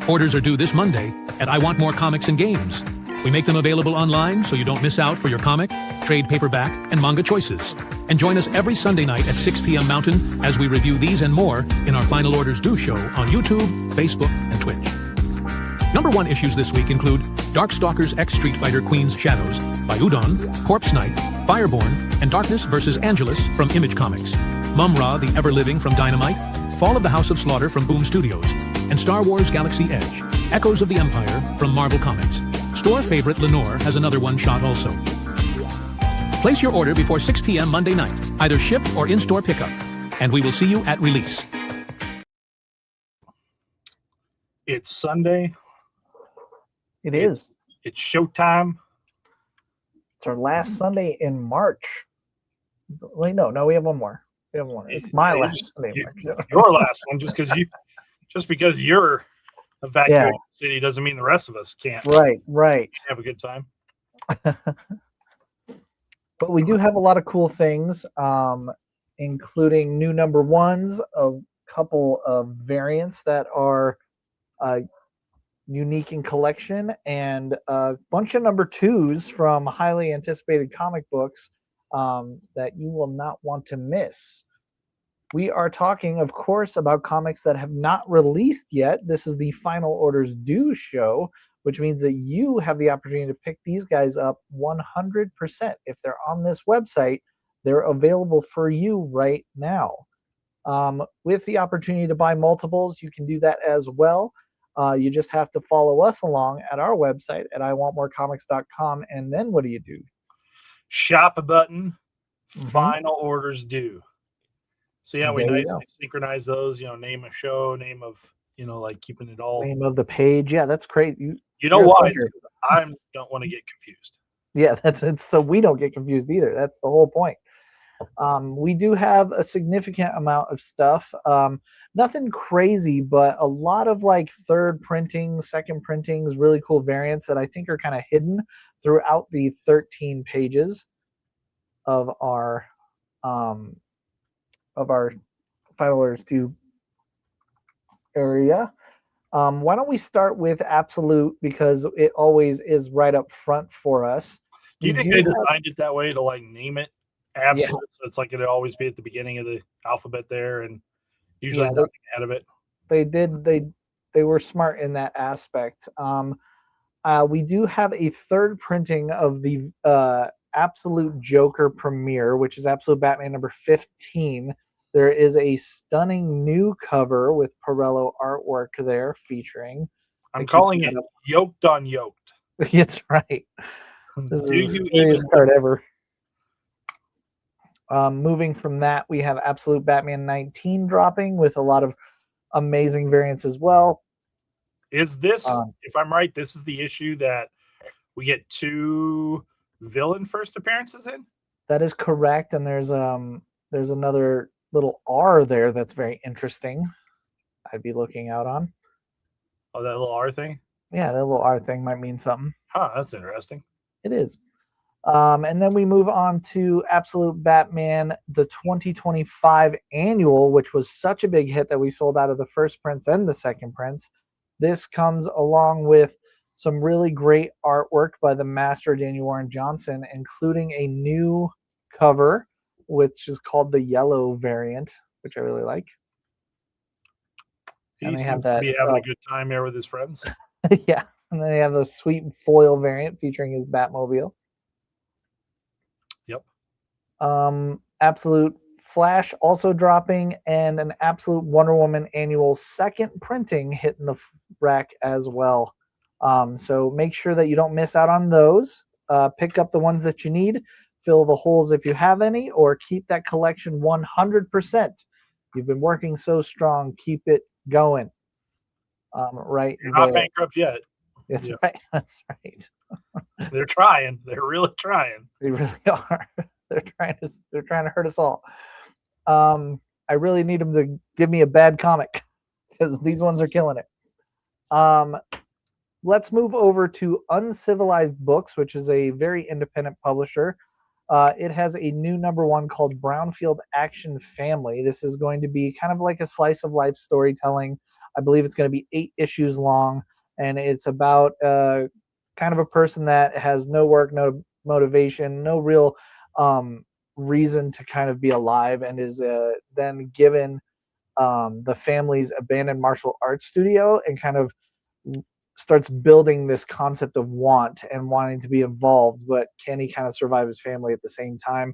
Orders are due this Monday at I Want More Comics and Games. We make them available online so you don't miss out for your comic, trade paperback, and manga choices. And join us every Sunday night at 6 p.m. Mountain as we review these and more in our Final Orders Due show on YouTube, Facebook, and Twitch. Number 1 issues this week include Darkstalkers X Street Fighter Queen's Shadows by Udon, Corpse Knight, Fireborn, and Darkness vs. Angelus from Image Comics, Mum-Ra the Ever-Living from Dynamite, Fall of the House of Slaughter from Boom Studios, and Star Wars Galaxy Edge, Echoes of the Empire from Marvel Comics. Store favorite Lenore has another one-shot also. Place your order before 6 p.m. Monday night, either shipped or in-store pickup, and we will see you at release. It's Sunday. It is. It's showtime. It's our last Sunday in March. Wait, no, we have one more. It's my last Sunday in March. Your last one, just because you're evacuating the city doesn't mean the rest of us can't. Right. Have a good time. But we do have a lot of cool things, including new number 1s, a couple of variants that are unique in collection, and a bunch of number 2s from highly anticipated comic books that you will not want to miss. We are talking, of course, about comics that have not released yet. This is the Final Orders Due show, which means that you have the opportunity to pick these guys up 100%. If they're on this website, they're available for you right now. With the opportunity to buy multiples, you can do that as well. You just have to follow us along at our website at iwantmorecomics.com, and then what do? Shop a button, Final Orders Due. So yeah, we nicely synchronize those, name a show, name of, like keeping it all. Name of the page. Yeah, that's great. You know why? I don't want to get confused. Yeah, it's so we don't get confused either. That's the whole point. We do have a significant amount of stuff. Nothing crazy, but a lot of like third printings, second printings, really cool variants that I think are kind of hidden throughout the 13 pages of our Final Orders 2 area. Why don't we start with Absolute, because it always is right up front for us. Do you think they designed it that way to like name it Absolute? Yeah. So it's like it'd always be at the beginning of the alphabet there, and usually nothing ahead of it. They did. They were smart in that aspect. We do have a third printing of the Absolute Joker premiere, which is Absolute Batman number 15. There is a stunning new cover with Pirello artwork there featuring. I'm calling it Yoked on Yoked. That's right. This is the scariest card ever. Moving from that, we have Absolute Batman 19 dropping with a lot of amazing variants as well. Is this, if I'm right, this is the issue that we get 2 villain first appearances in? That is correct, and there's another little R there that's very interesting. I'd be looking out on. Oh, that little R thing? Yeah, that little R thing might mean something. Huh, that's interesting. It is. And then we move on to Absolute Batman, the 2025 annual, which was such a big hit that we sold out of the first prints and the second prints. This comes along with some really great artwork by the master Daniel Warren Johnson, including a new cover, which is called the yellow variant, which I really like. And they have that. Be having a good time there with his friends. Yeah, and then they have a sweet foil variant featuring his Batmobile. Yep. Absolute Flash also dropping, and an Absolute Wonder Woman annual second printing hitting the rack as well. So make sure that you don't miss out on those. Pick up the ones that you need. Fill the holes if you have any, or keep that collection 100%. You've been working so strong. Keep it going. Right. You're not bankrupt yet. That's right. That's right. They're trying. They're really trying. They really are. They're trying to hurt us all. I really need them to give me a bad comic because these ones are killing it. Let's move over to Uncivilized Books, which is a very independent publisher. It has a new #1 called Brownfield Action Family. This is going to be kind of like a slice of life storytelling I believe it's going to be 8 issues long, and it's about kind of a person that has no work, no motivation, no real reason to kind of be alive, and is then given the family's abandoned martial arts studio, and kind of starts building this concept of want and wanting to be involved, but can he kind of survive his family at the same time?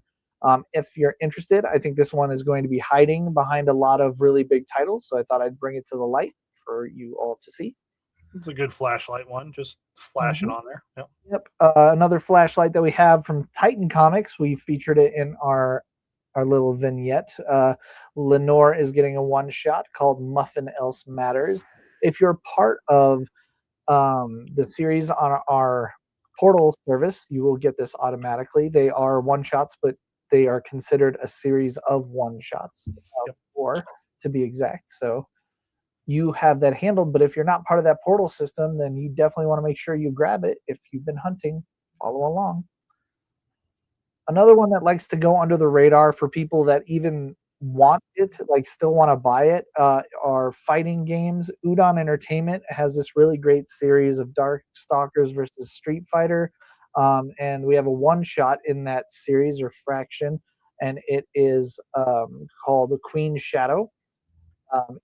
If you're interested, I think this one is going to be hiding behind a lot of really big titles, so I thought I'd bring it to the light for you all to see. It's a good flashlight one. Just flash it on there. Yep. Yep. Another flashlight that we have from Titan Comics. We featured it in our little vignette. Lenore is getting a one-shot called Muffin Else Matters. If you're part of the series on our portal service, you will get this automatically. They are one-shots, but they are considered a series of one-shots, 4 to be exact. So you have that handled, but if you're not part of that portal system, then you definitely want to make sure you grab it. If you've been hunting, follow along. Another one that likes to go under the radar for people that even want it, like still want to buy it, are fighting games. Udon Entertainment has this really great series of Dark Stalkers versus Street Fighter, and we have a one-shot in that series or fraction, and it is called The Queen's Shadow.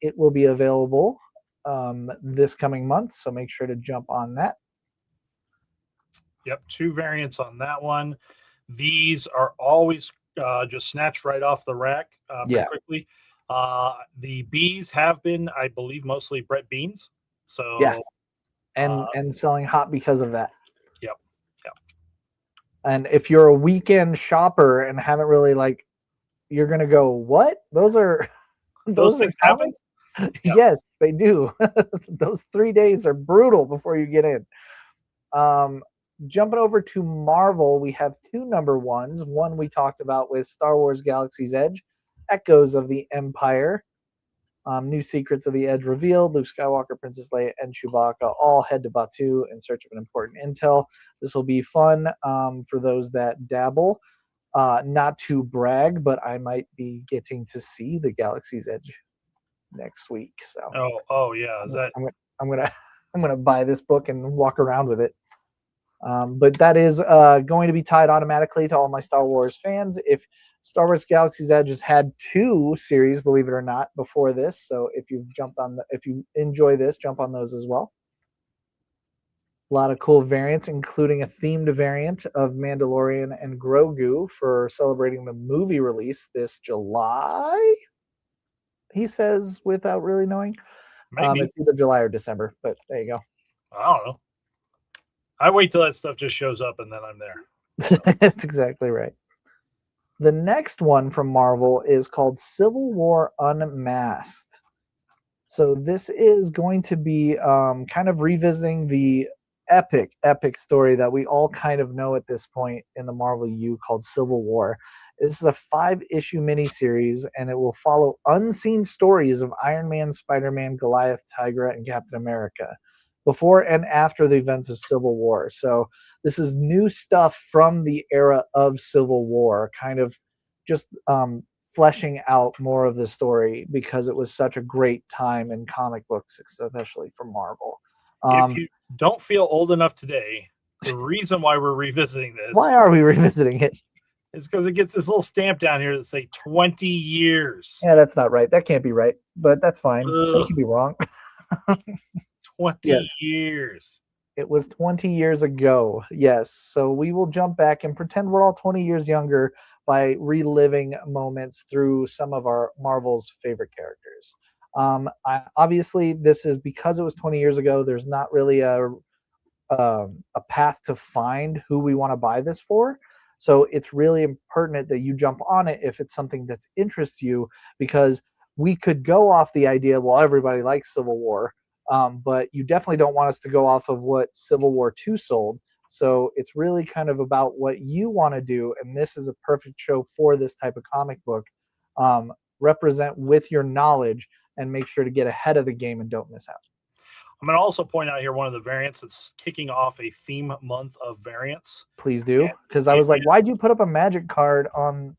It will be available this coming month, so make sure to jump on that. Yep, 2 variants on that one. These are always just snatched right off the rack pretty quickly. The bees have been, I believe, mostly Brett Beans. So yeah, and selling hot because of that. Yep. And if you're a weekend shopper and haven't really you're gonna go, what? Those are things happen. Yes, they do. Those 3 days are brutal before you get in. Jumping over to Marvel, we have 2 number 1s. One we talked about with Star Wars Galaxy's Edge, Echoes of the Empire, New Secrets of the Edge revealed, Luke Skywalker, Princess Leia, and Chewbacca all head to Batuu in search of an important intel. This will be fun for those that dabble. Not to brag, but I might be getting to see the Galaxy's Edge next week. So oh yeah, I'm gonna buy this book and walk around with it. But that is going to be tied automatically to all my Star Wars fans. If Star Wars Galaxy's Edge has had 2 series, believe it or not, before this, so if you enjoy this, jump on those as well. A lot of cool variants, including a themed variant of Mandalorian and Grogu for celebrating the movie release this July. He says without really knowing. It's either July or December, but there you go. I don't know. I wait till that stuff just shows up and then I'm there. That's exactly right. The next one from Marvel is called Civil War Unmasked. So this is going to be kind of revisiting the epic story that we all kind of know at this point in the Marvel U called Civil War. This is a 5-issue miniseries, and it will follow unseen stories of Iron Man, Spider-Man, Goliath, Tigra, and Captain America before and after the events of Civil War. So this is new stuff from the era of Civil War, kind of just fleshing out more of the story because it was such a great time in comic books, especially for Marvel. If you don't feel old enough today, the reason why we're revisiting this... Why are we revisiting it? Is because it gets this little stamp down here that say 20 years. Yeah, that's not right. That can't be right, but that's fine. That could be wrong. 20 years. It was 20 years ago. Yes. So we will jump back and pretend we're all 20 years younger by reliving moments through some of our Marvel's favorite characters. Obviously, this is because it was 20 years ago. There's not really a path to find who we want to buy this for. So it's really pertinent that you jump on it if it's something that interests you, because we could go off the idea, well, everybody likes Civil War, but you definitely don't want us to go off of what Civil War II sold. So it's really kind of about what you want to do, and this is a perfect show for this type of comic book. Represent with your knowledge and make sure to get ahead of the game and don't miss out. I'm going to also point out here one of the variants that's kicking off a theme month of variants. Please do, because I was like, why'd you put up a magic card on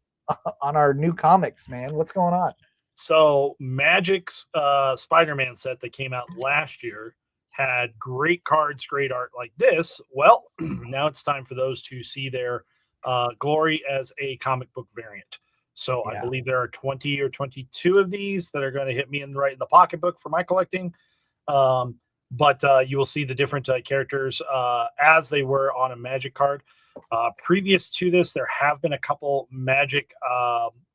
our new comics, man? What's going on? So Magic's Spider-Man set that came out last year had great cards, great art like this. Well, now it's time for those to see their glory as a comic book variant. So I believe there are 20 or 22 of these that are going to hit me right in the pocketbook for my collecting. But you will see the different characters as they were on a Magic card. Previous to this, there have been a couple Magic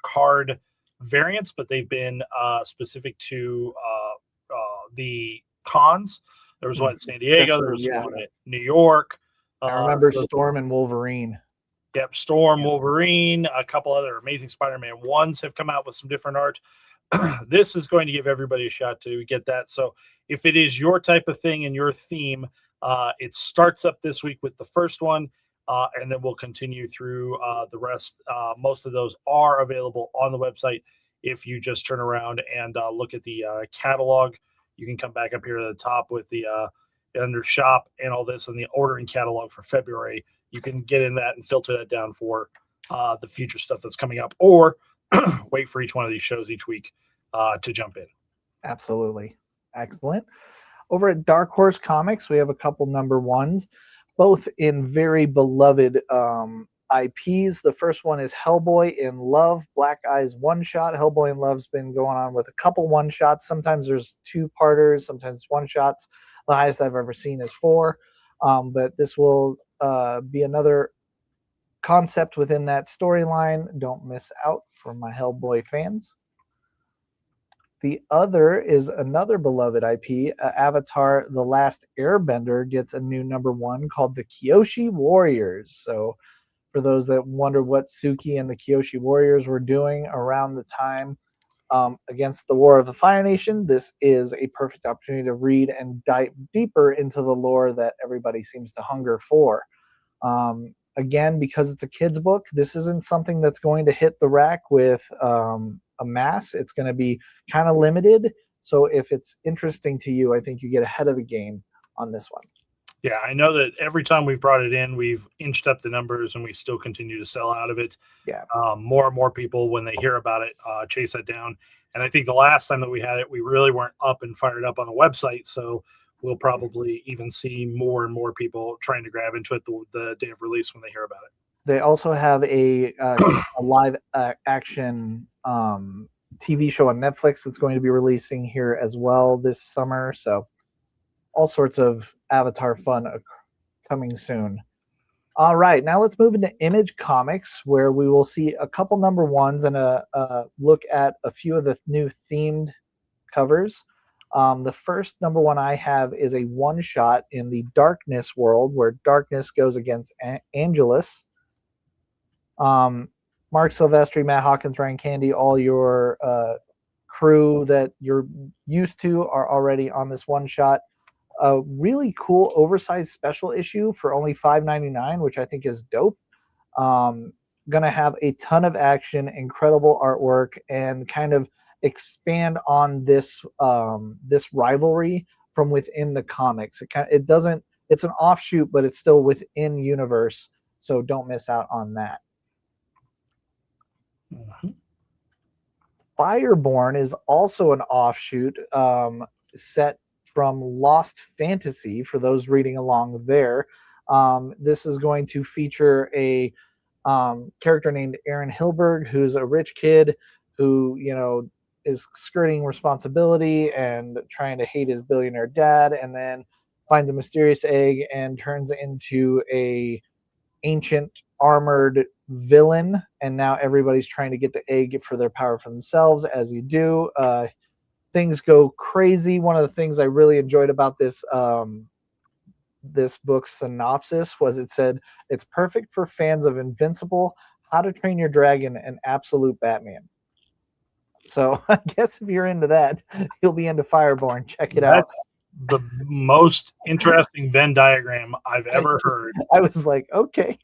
card variants, but they've been specific to the cons. There was one in San Diego. There was one in New York. I remember Storm and Wolverine. Yep, Storm, Wolverine, a couple other Amazing Spider-Man 1s have come out with some different art. This is going to give everybody a shot to get that. So if it is your type of thing and your theme, it starts up this week with the first one, and then we'll continue through the rest. Most of those are available on the website. If you just turn around and look at the catalog, you can come back up here to the top with the under shop and all this and the ordering catalog for February. You can get in that and filter that down for the future stuff that's coming up, or wait for each one of these shows each week to jump in. Absolutely. Excellent. Over at Dark Horse Comics, we have a couple number ones, both in very beloved IPs. The first one is Hellboy in Love, Black Eyes one-shot. Hellboy in Love's been going on with a couple one-shots. Sometimes there's two-parters, sometimes one-shots. The highest I've ever seen is 4. But this will be another concept within that storyline. Don't miss out for my Hellboy fans. The other is another beloved IP, Avatar The Last Airbender gets a new number 1 called the Kyoshi Warriors. So for those that wonder what Suki and the Kyoshi Warriors were doing around the time against the War of the Fire Nation, this is a perfect opportunity to read and dive deeper into the lore that everybody seems to hunger for. Again, because it's a kid's book, this isn't something that's going to hit the rack with a mass. It's going to be kind of limited. So if it's interesting to you, I think you get ahead of the game on this one. Yeah, I know that every time we've brought it in, we've inched up the numbers and we still continue to sell out of it. Yeah. More and more people, when they hear about it, chase that down. And I think the last time that we had it, we really weren't up and fired up on the website. So we'll probably even see more and more people trying to grab into it the day of release when they hear about it. They also have a live action TV show on Netflix that's going to be releasing here as well this summer. So all sorts of Avatar fun coming soon. All right, now let's move into Image Comics, where we will see a couple number 1s and a look at a few of the new themed covers. The first number 1 I have is a one-shot in the Darkness world, where Darkness goes against Angelus. Mark Silvestri, Matt Hawkins, Ryan Candy, all your crew that you're used to are already on this one-shot. A really cool oversized special issue for only $5.99, which I think is dope. Gonna have a ton of action, incredible artwork, and kind of expand on this this rivalry from within the comics. It's an offshoot, but it's still within universe. So don't miss out on that. Mm-hmm. Fireborn is also an offshoot set from Lost Fantasy, for those reading along there. This is going to feature a character named Aaron Hilberg, who's a rich kid who, is skirting responsibility and trying to hate his billionaire dad, and then finds a mysterious egg and turns into a ancient armored villain. And now everybody's trying to get the egg for their power for themselves, as you do. Things go crazy. One of the things I really enjoyed about this this book's synopsis was it said it's perfect for fans of Invincible, How to Train Your Dragon, and Absolute Batman. So I guess if you're into that, you'll be into Fireborn. Check it out. The most interesting Venn diagram I've ever heard. I was like, okay,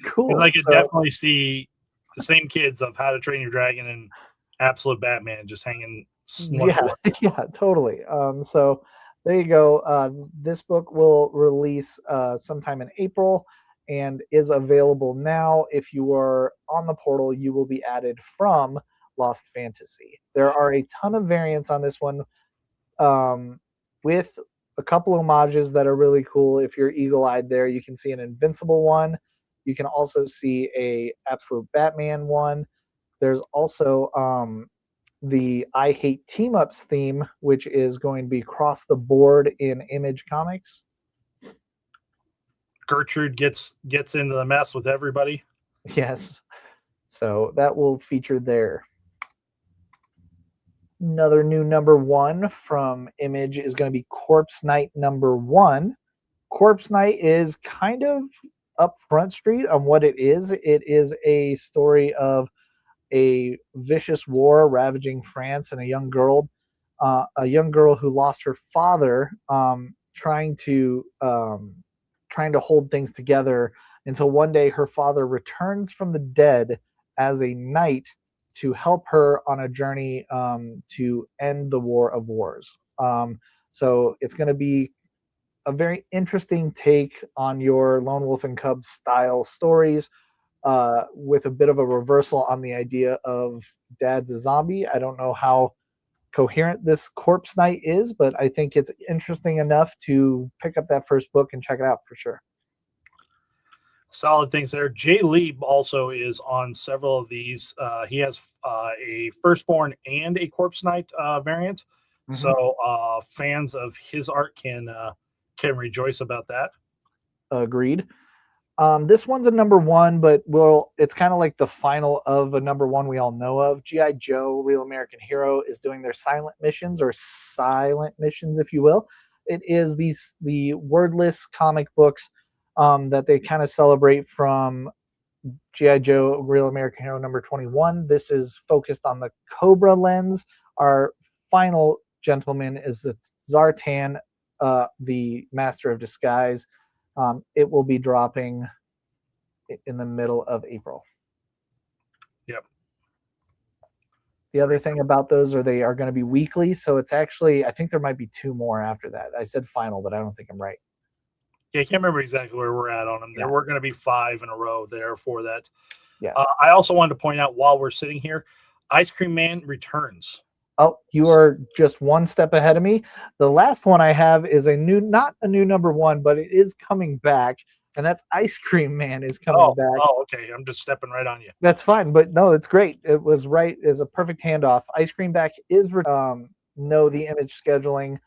cool. I could definitely see the same kids of How to Train Your Dragon and Absolute Batman just hanging. Yeah, totally. So there you go. This book will release sometime in April and is available now. If you are on the portal, you will be added from Lost Fantasy. There are a ton of variants on this one, with a couple homages that are really cool. If you're eagle-eyed there, you can see an Invincible one. You can also see a Absolute Batman one. There's also the I Hate Team-Ups theme, which is going to be across the board in Image Comics. Gertrude gets into the mess with everybody. Yes. So that will feature there. Another new number 1 from Image is going to be Corpse Night number 1. Corpse Night is kind of up Front Street on what it is. It is a story of a vicious war ravaging France and a young girl who lost her father, trying to hold things together until one day her father returns from the dead as a knight to help her on a journey to end the War of Wars. So it's going to be a very interesting take on your Lone Wolf and Cub style stories, with a bit of a reversal on the idea of Dad's a zombie. I don't know how coherent this Corpse Night is, but I think it's interesting enough to pick up that first book and check it out for sure. Solid things there. Jay Lee also is on several of these. He has a Firstborn and a Corpse Night variant. Mm-hmm. So fans of his art can rejoice about that. Agreed. This one's a number 1, but it's kind of like the final of a number 1 we all know of. G.I. Joe, Real American Hero, is doing their silent missions, if you will. It is the wordless comic books that they kind of celebrate from G.I. Joe, Real American Hero number 21. This is focused on the Cobra lens. Our final gentleman is Zartan, the Master of Disguise. It will be dropping in the middle of April. Yep. The other thing about those are they are going to be weekly, so it's actually, I think there might be 2 more after that. I said final, but I don't think I'm right. Yeah, I can't remember exactly where we're at on them. There were going to be 5 in a row there for that. Yeah. I also wanted to point out while we're sitting here, Ice Cream Man returns. Oh, you are just one step ahead of me. The last one I have is not a new number 1, but it is coming back, and that's Ice Cream Man is coming back. Oh, okay. I'm just stepping right on you. That's fine, but no, it's great. It was right. It's a perfect handoff. Ice Cream back is know the Image scheduling.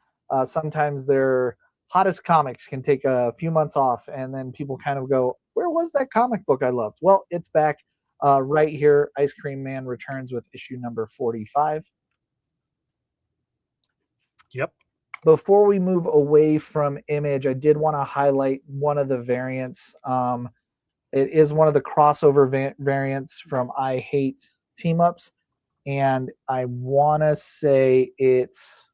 Sometimes their hottest comics can take a few months off, and then people kind of go, where was that comic book I loved? Well, it's back right here. Ice Cream Man returns with issue number 45. Yep. Before we move away from Image, I did want to highlight one of the variants. It is one of the crossover variants from I Hate Team-Ups, and I want to say it's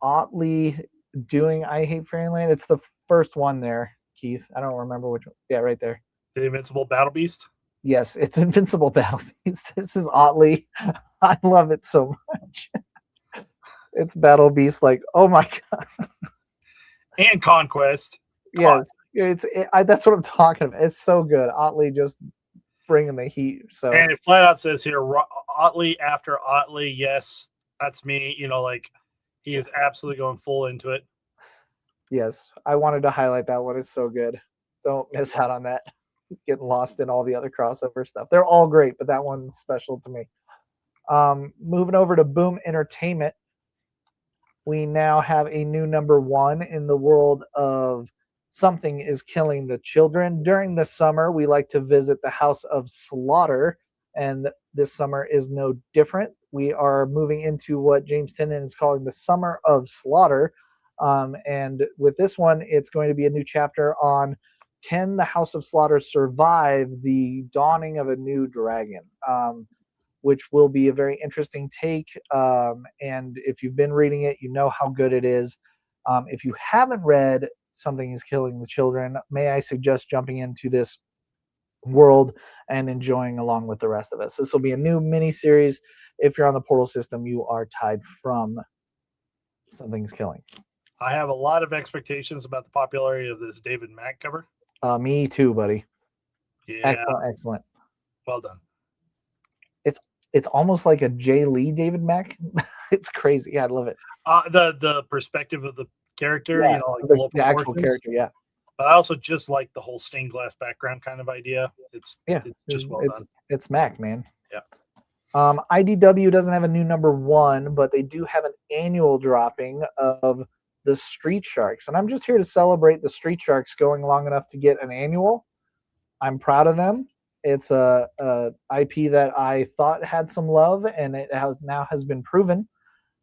Otley doing I Hate Fairyland. It's the first one there, Keith. I don't remember which one. Yeah, right there. The Invincible Battle Beast? Yes, it's Invincible Battle Beast. This is Otley. I love it so much. It's Battle Beast, like, oh my god. And Conquest. Yes, that's what I'm talking about. It's so good. Otley just bringing the heat. So, and it flat out says here, Otley after Otley. Yes, that's me. He is absolutely going full into it. Yes, I wanted to highlight that one. It's so good. Don't miss out on that. Getting lost in all the other crossover stuff. They're all great, but that one's special to me. Moving over to Boom Entertainment, we now have a new number 1 in the world of Something is Killing the Children. During the summer, we like to visit the House of Slaughter, and this summer is no different. We are moving into what James Tynion is calling the Summer of Slaughter. And with this one, it's going to be a new chapter on, can the House of Slaughter survive the dawning of a new dragon? Which will be a very interesting take. And if you've been reading it, you know how good it is. If you haven't read Something is Killing the Children, may I suggest jumping into this world and enjoying along with the rest of us. This will be a new mini-series. If you're on the Portal system, you are tied from Something's Killing. I have a lot of expectations about the popularity of this David Mack cover. Me too, buddy. Yeah. Excellent. Well done. it's almost like a Jay Lee David Mack. It's crazy. Yeah, I love it. The perspective of the character, Yeah, like the actual character. Yeah. But I also just like the whole stained glass background kind of idea. It's just well done. It's Mac, man. Yeah. IDW doesn't have a new number 1, but they do have an annual dropping of the Street Sharks, and I'm just here to celebrate the Street Sharks going long enough to get an annual. I'm proud of them. It's a IP that I thought had some love, and it has been proven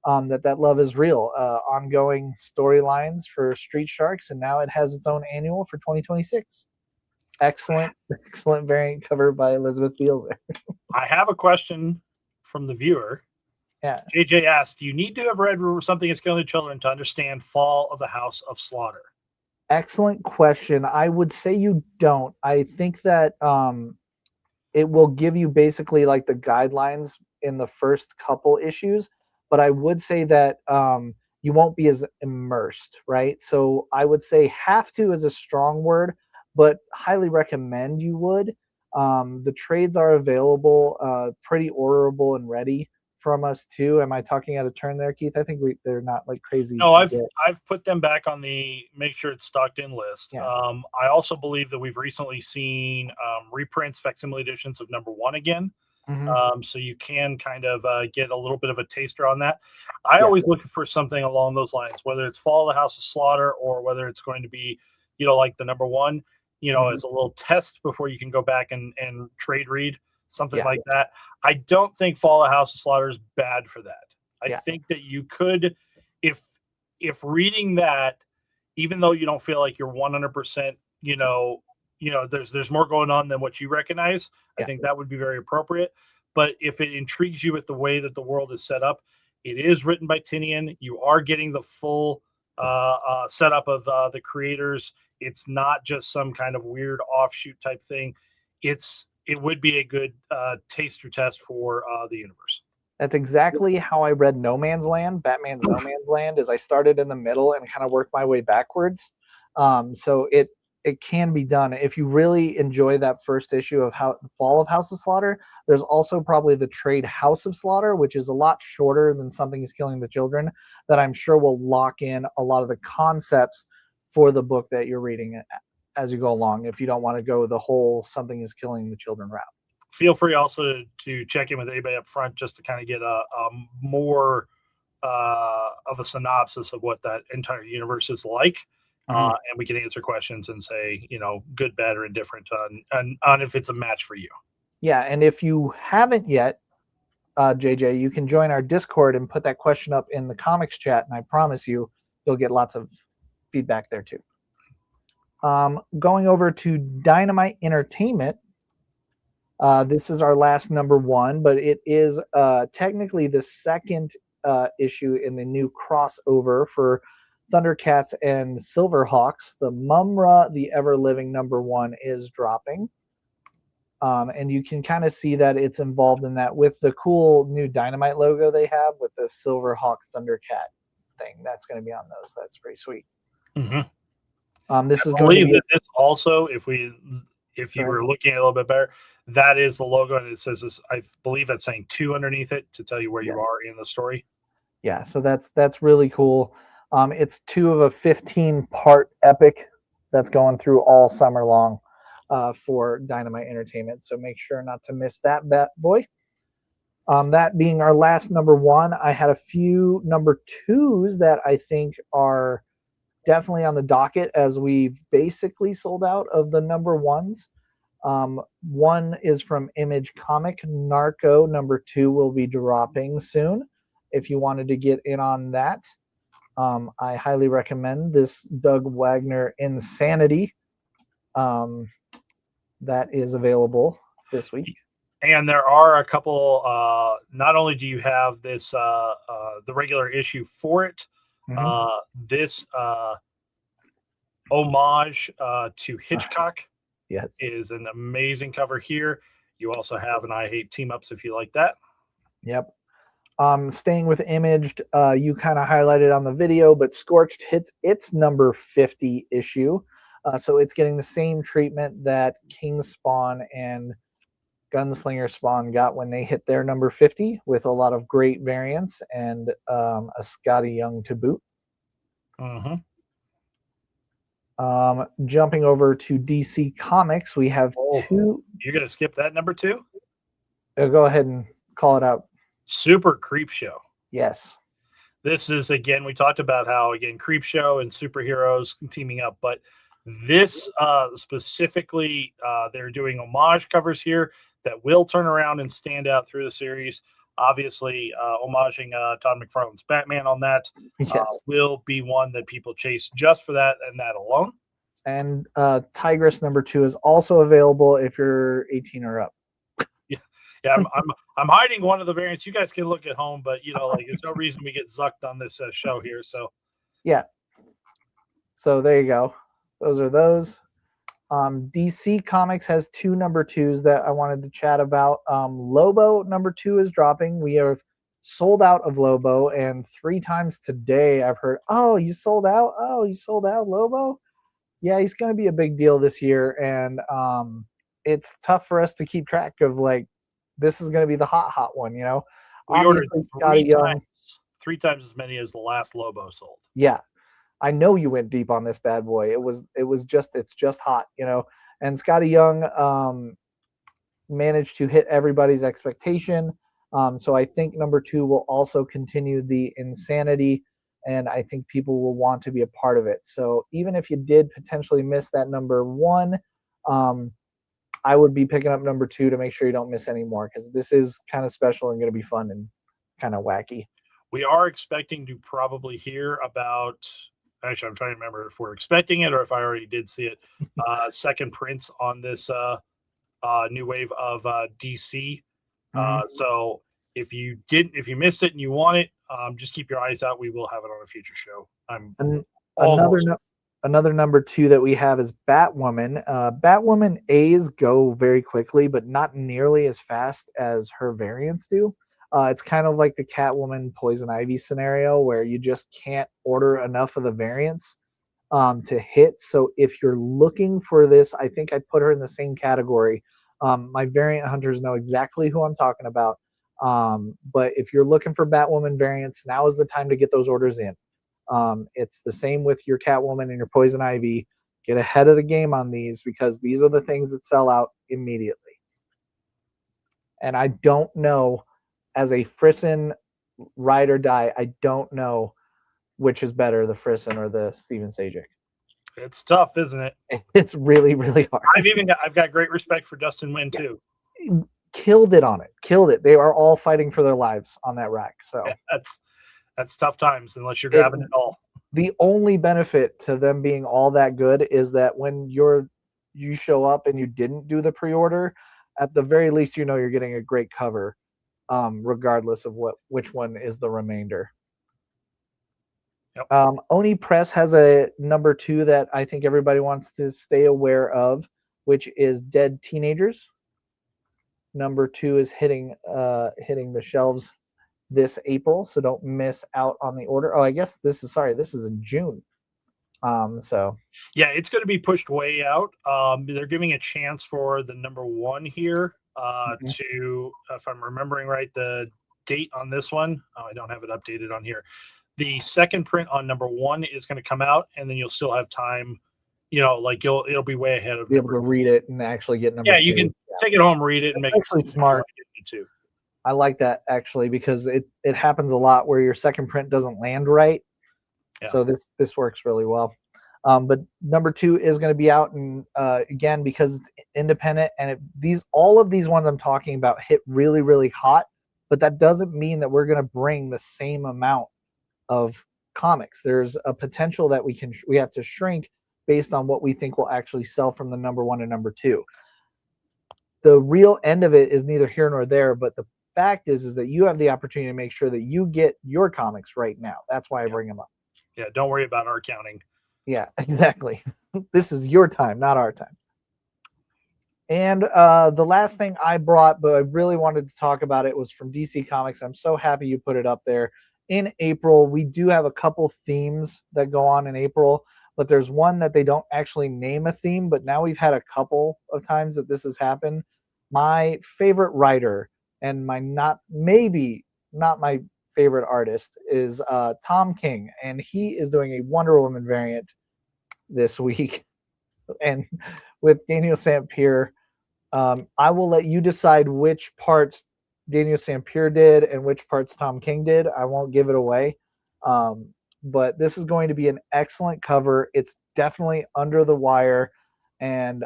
that love is real. Ongoing storylines for Street Sharks, and now it has its own annual for 2026. Excellent variant cover by Elizabeth Beals. I have a question from the viewer. Yeah. JJ asked, do you need to have read Something Is Killing the Children to understand Fall of the House of Slaughter? Excellent question. I would say you don't. I think that it will give you basically like the guidelines in the first couple issues, but I would say that you won't be as immersed, right? So I would say have to is a strong word, but highly recommend you would. The trades are available, pretty orderable and ready from us too. Am I talking out of turn there, Keith? I think they're not like crazy. No, I've put them back on the make sure it's stocked in list. Yeah. I also believe that we've recently seen reprints, facsimile editions of number 1 again. Mm-hmm. So you can kind of get a little bit of a taster on that. I always look for something along those lines, whether it's Fall of the House of Slaughter or whether it's going to be, like the number 1, as a little test before you can go back and trade read. Something like that. I don't think Fall of House of Slaughter is bad for that. I think that you could, if reading that, even though you don't feel like you're 100%, there's more going on than what you recognize. I think that would be very appropriate. But if it intrigues you with the way that the world is set up, it is written by Tinian. You are getting the full setup of the creators. It's not just some kind of weird offshoot type thing. It would be a good taster test for the universe. That's exactly how I read No Man's Land. Batman's No Man's Land is I started in the middle and kind of worked my way backwards. So it can be done. If you really enjoy that first issue of Fall of House of Slaughter, there's also probably the trade House of Slaughter, which is a lot shorter than Something Is Killing the Children, that I'm sure will lock in a lot of the concepts for the book that you're reading as you go along, if you don't want to go the whole Something Is Killing the Children route. Feel free also to check in with anybody up front just to kind of get a more of a synopsis of what that entire universe is like. And we can answer questions and say, good, bad, or indifferent on if it's a match for you. Yeah, and if you haven't yet, JJ, you can join our Discord and put that question up in the comics chat, and I promise you'll get lots of feedback there too. Going over to Dynamite Entertainment, this is our last number 1, but it is technically the second issue in the new crossover for Thundercats and Silverhawks. The Mumra, the Ever Living number 1 is dropping. And you can kind of see that it's involved in that with the cool new Dynamite logo they have with the Silverhawk Thundercat thing. That's going to be on those. That's pretty sweet. This is going to be this also, if you were looking at it a little bit better, that is the logo, and it says this. I believe that's saying 2 underneath it to tell you where you are in the story. Yeah, so that's really cool. It's 2 of a 15-part epic that's going through all summer long for Dynamite Entertainment. So make sure not to miss that, bad boy. That being our last number 1, I had a few number 2s that I think are definitely on the docket, as we've basically sold out of the number 1s. One is from Image Comic. Narco number 2 will be dropping soon. If you wanted to get in on that, I highly recommend this Doug Wagner Insanity. That is available this week. And there are a couple, not only do you have this, the regular issue for it, this homage to Hitchcock is an amazing cover here. You also have an I Hate Team Ups if you like that. Yep. Staying with Imaged, you kind of highlighted on the video, but Scorched hits its number 50 issue. So it's getting the same treatment that King Spawn and Gunslinger Spawn got when they hit their number 50 with a lot of great variants and a Scotty Young to boot. Jumping over to DC Comics, we have two. You're going to skip that number 2? Go ahead and call it out. Super Creep Show. Yes. This is, again, we talked about how, again, Creep Show and superheroes teaming up, but this specifically, they're doing homage covers here that will turn around and stand out through the series. Obviously, homaging Todd McFarlane's Batman on that will be one that people chase just for that and that alone. And Tigress number 2 is also available if you're 18 or up. Yeah, I'm hiding one of the variants. You guys can look at home, but there's no reason we get zucked on this show here. So yeah. So there you go. Those are those. DC Comics has 2 number 2s that I wanted to chat about. Lobo number 2 is dropping. We are sold out of Lobo, and 3 times today I've heard, "Oh, you sold out? Oh, you sold out Lobo?" Yeah, he's going to be a big deal this year, and it's tough for us to keep track of this is going to be the hot one, We Obviously, ordered 3 times as many as the last Lobo sold. Yeah. I know you went deep on this bad boy. It's just hot, And Scotty Young managed to hit everybody's expectation. So I think number 2 will also continue the insanity, and I think people will want to be a part of it. So even if you did potentially miss that number 1, I would be picking up number 2 to make sure you don't miss any more, because this is kind of special and going to be fun and kind of wacky. We are expecting to probably hear about. Actually, I'm trying to remember if we're expecting it or if I already did see it. Second prints on this new wave of DC. So if you missed it and you want it, just keep your eyes out. We will have it on a future show. Another number 2 that we have is Batwoman. Batwoman A's go very quickly, but not nearly as fast as her variants do. It's kind of like the Catwoman Poison Ivy scenario where you just can't order enough of the variants to hit. So if you're looking for this, I think I'd put her in the same category. My variant hunters know exactly who I'm talking about. But if you're looking for Batwoman variants, now is the time to get those orders in. It's the same with your Catwoman and your Poison Ivy. Get ahead of the game on these, because these are the things that sell out immediately. And I don't know, as a Frisson ride or die, I don't know which is better, the Frisson or the Steven Sajic. It's tough, isn't it? It's really, really hard. I've got great respect for Dustin Nguyen too. Killed it. They are all fighting for their lives on that rack. So that's tough times unless you're grabbing it all. The only benefit to them being all that good is that when you show up and you didn't do the pre-order, at the very least, you're getting a great cover, regardless of which one is the remainder. Yep. Oni Press has a number 2 that I think everybody wants to stay aware of, which is Dead Teenagers. Number 2 is hitting the shelves this April, so don't miss out on the order. Oh, I guess this is in June. So yeah, it's going to be pushed way out. They're giving a chance for the number 1 here to, if I'm remembering right, the date on this one. Oh, I don't have it updated on here. The second print on number 1 is going to come out, and then you'll still have time. It'll be way ahead of. Be able to read it and actually get number 2. Yeah, you can take it home, read it, and make actually it smart. Too. I like that actually, because it happens a lot where your second print doesn't land right. Yeah. So this works really well. But number 2 is going to be out, and again, because it's independent, and all of these ones I'm talking about hit really, really hot, but that doesn't mean that we're going to bring the same amount of comics. There's a potential that we have to shrink based on what we think will actually sell from the number 1 and number 2. The real end of it is neither here nor there, but the fact is that you have the opportunity to make sure that you get your comics right now. That's why I bring them up. Yeah, don't worry about our counting. Yeah, exactly. This is your time, not our time. And the last thing I brought, but I really wanted to talk about it, was from DC Comics. I'm so happy you put it up there. In April, we do have a couple themes that go on in April, but there's one that they don't actually name a theme, but now we've had a couple of times that this has happened. my favorite writer and not my favorite artist is Tom King, and he is doing a Wonder Woman variant this week, and with Daniel St. Pierre. I will let you decide which parts Daniel St. Pierre did and which parts Tom King did. I won't give it away. But this is going to be an excellent cover. It's definitely under the wire, and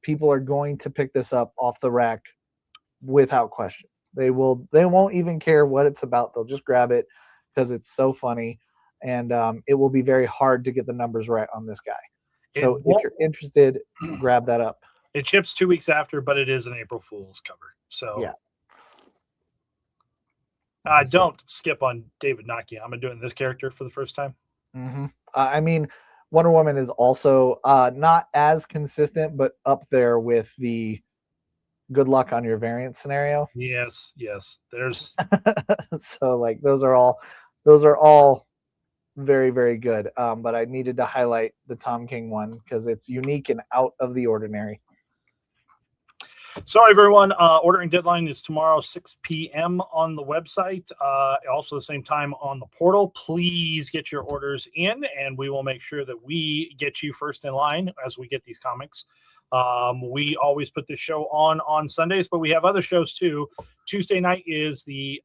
people are going to pick this up off the rack without question. They won't even care what it's about. They'll just grab it because it's so funny, and it will be very hard to get the numbers right on this guy. So if you're interested, grab that up. It ships 2 weeks after, but it is an April Fool's cover. So yeah. Don't skip on David Nakayama doing this character for the first time. Mm-hmm. I mean, Wonder Woman is also not as consistent, but up there with the good luck on your variant scenario. Yes. There's so like those are all very, very good. But I needed to highlight the Tom King one because it's unique and out of the ordinary. Sorry, everyone. Ordering deadline is tomorrow, 6 p.m. on the website. Also, the same time on the portal. Please get your orders in, and we will make sure that we get you first in line as we get these comics. We always put this show on Sundays, but we have other shows too. Tuesday night is the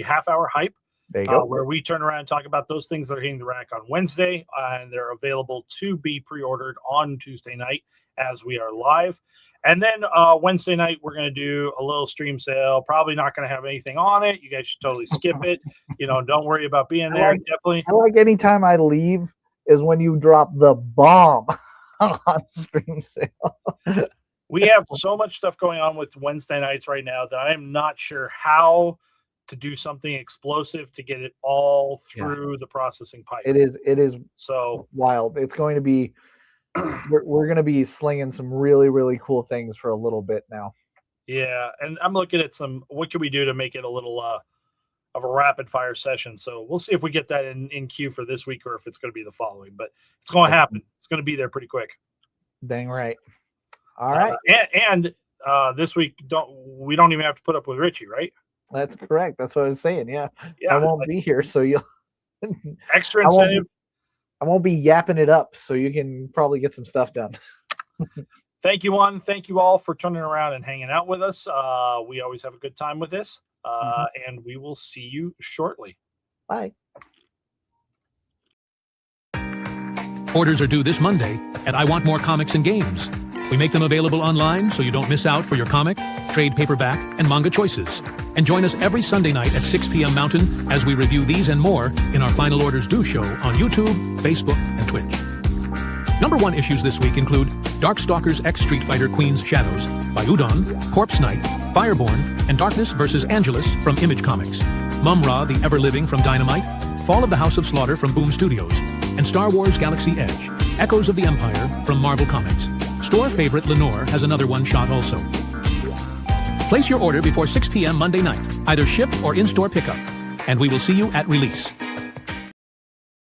half-hour hype. There you go. Where we turn around and talk about those things that are hitting the rack on Wednesday, and they're available to be pre-ordered on Tuesday night as we are live. And then Wednesday night, we're going to do a little stream sale. Probably not going to have anything on it. You guys should totally skip it. Don't worry about being there. Definitely. I like any time I leave is when you drop the bomb on stream sale. We have so much stuff going on with Wednesday nights right now that I am not sure how to do something explosive to get it all through the processing pipe. It is so wild. It's going to be we're going to be slinging some really, really cool things for a little bit now. Yeah, and I'm looking at what can we do to make it a little of a rapid fire session. So we'll see if we get that in queue for this week or if it's going to be the following, but it's going to happen. It's going to be there pretty quick. Dang right. All right. And this week we don't even have to put up with Richie, right? That's correct. That's what I was saying. Yeah. I won't be here, so you'll extra incentive. I won't be yapping it up, so you can probably get some stuff done. Thank you, one. Thank you all for turning around and hanging out with us. We always have a good time with this, and we will see you shortly. Bye. Orders are due this Monday at I Want More Comics and Games. We make them available online so you don't miss out for your comic, trade paperback, and manga choices. And join us every Sunday night at 6 p.m. Mountain as we review these and more in our Final Orders Due show on YouTube, Facebook, and Twitch. Number 1 issues this week include Darkstalkers X Street Fighter Queen's Shadows by Udon, Corpse Knight, Fireborn, and Darkness vs. Angelus from Image Comics, Mum-Ra the Ever-Living from Dynamite, Fall of the House of Slaughter from Boom Studios, and Star Wars Galaxy Edge, Echoes of the Empire from Marvel Comics. Store favorite Lenore has another one-shot also. Place your order before 6 p.m. Monday night, either ship or in-store pickup, and we will see you at release.